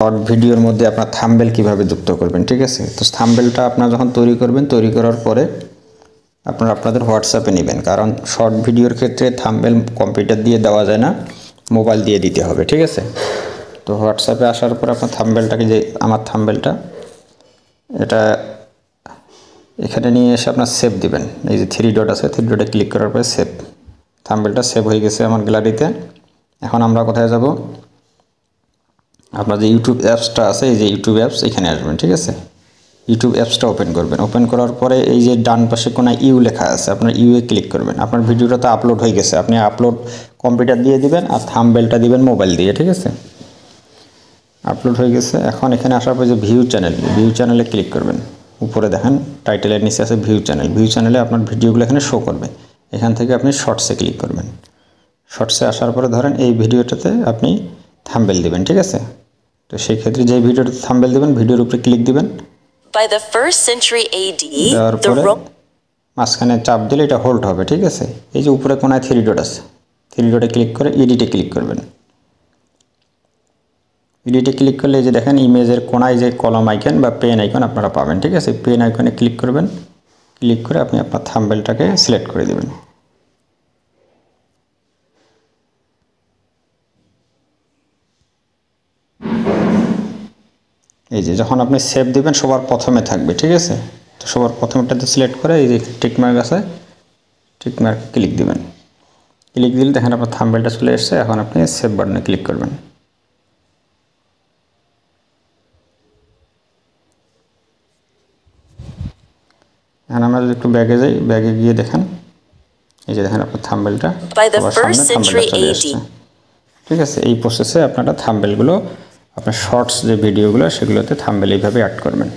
Short ভিডিওর মধ্যে আপনার থাম্বনেল কিভাবে যুক্ত করবেন, ঠিক আছে। তো থাম্বনেলটা আপনারা যখন তৈরি করবেন, তৈরি করার পরে আপনারা আপনাদের হোয়াটসঅ্যাপে নেবেন, কারণ শর্ট ভিডিওর ক্ষেত্রে থাম্বনেল কম্পিউটার দিয়ে দেওয়া যায় না, মোবাইল দিয়ে দিতে হবে, ঠিক আছে। তো হোয়াটসঅ্যাপে আসার পর আপনার থাম্বনেলটাকে, যে আমার থাম্বনেলটা, এটা এখানে নিয়ে এসে আপনার সেভ দিবেন। এই যে 3 ডট আছে, 3 ডটে ক্লিক করার পরে সেভ, থাম্বনেলটা সেভ হয়ে গেছে আমার গ্যালারিতে। এখন আমরা কোথায় যাব? আপনার যে ইউটিউব অ্যাপসটা আছে, এই যে ইউটিউব অ্যাপস, এখানে আসবেন, ঠিক আছে। ইউটিউব অ্যাপসটা ওপেন করবেন। ওপেন করার পরে এই যে ডান পাশে কোণায় ইউ লেখা আছে, আপনার ইউয়ে ক্লিক করবেন। আপনার ভিডিওটা তো আপলোড হয়ে গেছে, আপনি আপলোড কম্পিউটার দিয়ে দিবেন আর থাম্বনেলটা দিবেন মোবাইল দিয়ে, ঠিক আছে। আপলোড হয়ে গেছে। এখন এখানে আসার পর যে ভিউ চ্যানেল, ভিউ চ্যানেলে ক্লিক করবেন। উপরে দেখেন টাইটেলের নিচে আছে ভিউ চ্যানেল। ভিউ চ্যানেলে আপনার ভিডিওগুলো এখানে শো করবে। এখান থেকে আপনি শর্টসে ক্লিক করবেন। শর্টসে আসার পরে ধরেন এই ভিডিওটাতে আপনি থাম্বনেল দিবেন, ঠিক আছে। তো সেই ক্ষেত্রে যে ভিডিওতে থাম্বনেল দিবেন, ভিডিওর উপরে ক্লিক দিবেন। By the 1st century AD, দেওয়ার পরে মাঝখানে চাপ দিলে এটা হোল্ড হবে, ঠিক আছে। এই যে উপরে কোণায় 3 ডট আছে, 3 ডটে ক্লিক করে এডিটে ক্লিক করবেন। এডিটে ক্লিক করলে এই যে দেখেন ইমেজের কোণায় যে কলম আইকন বা পেন আইকন আপনারা পাবেন, ঠিক আছে। পেন আইকনে ক্লিক করবেন। ক্লিক করে আপনি আপনার থাম্বনেলটাকে সিলেক্ট করে দেবেন। এই যে যখন আপনি সেভ দিবেন সবার প্রথমে থাকবে, ঠিক আছে। তো সবার প্রথমেরটাতে সিলেক্ট করে এই যে টিকমার্ক আছে, টিকমার্ক ক্লিক দিবেন। ক্লিক দিলে দেখেন আপনার থাম্বনেলটা চলে এসেছে। এখন আপনি সেভ বাটনে ক্লিক করবেন। এখন আমরা যদি একটু ব্যাগে যাই, ব্যাগে গিয়ে দেখেন এই যে দেখেন আপনার থাম্বনেলটা সবার সামনে থাম্বনেলটা চলে এসেছে, ঠিক আছে। এই প্রসেসে আপনারা থাম্বনেলগুলো, আপনার শর্টস যে ভিডিওগুলো, সেগুলোতে থাম্বনেল এইভাবে অ্যাড করবেন।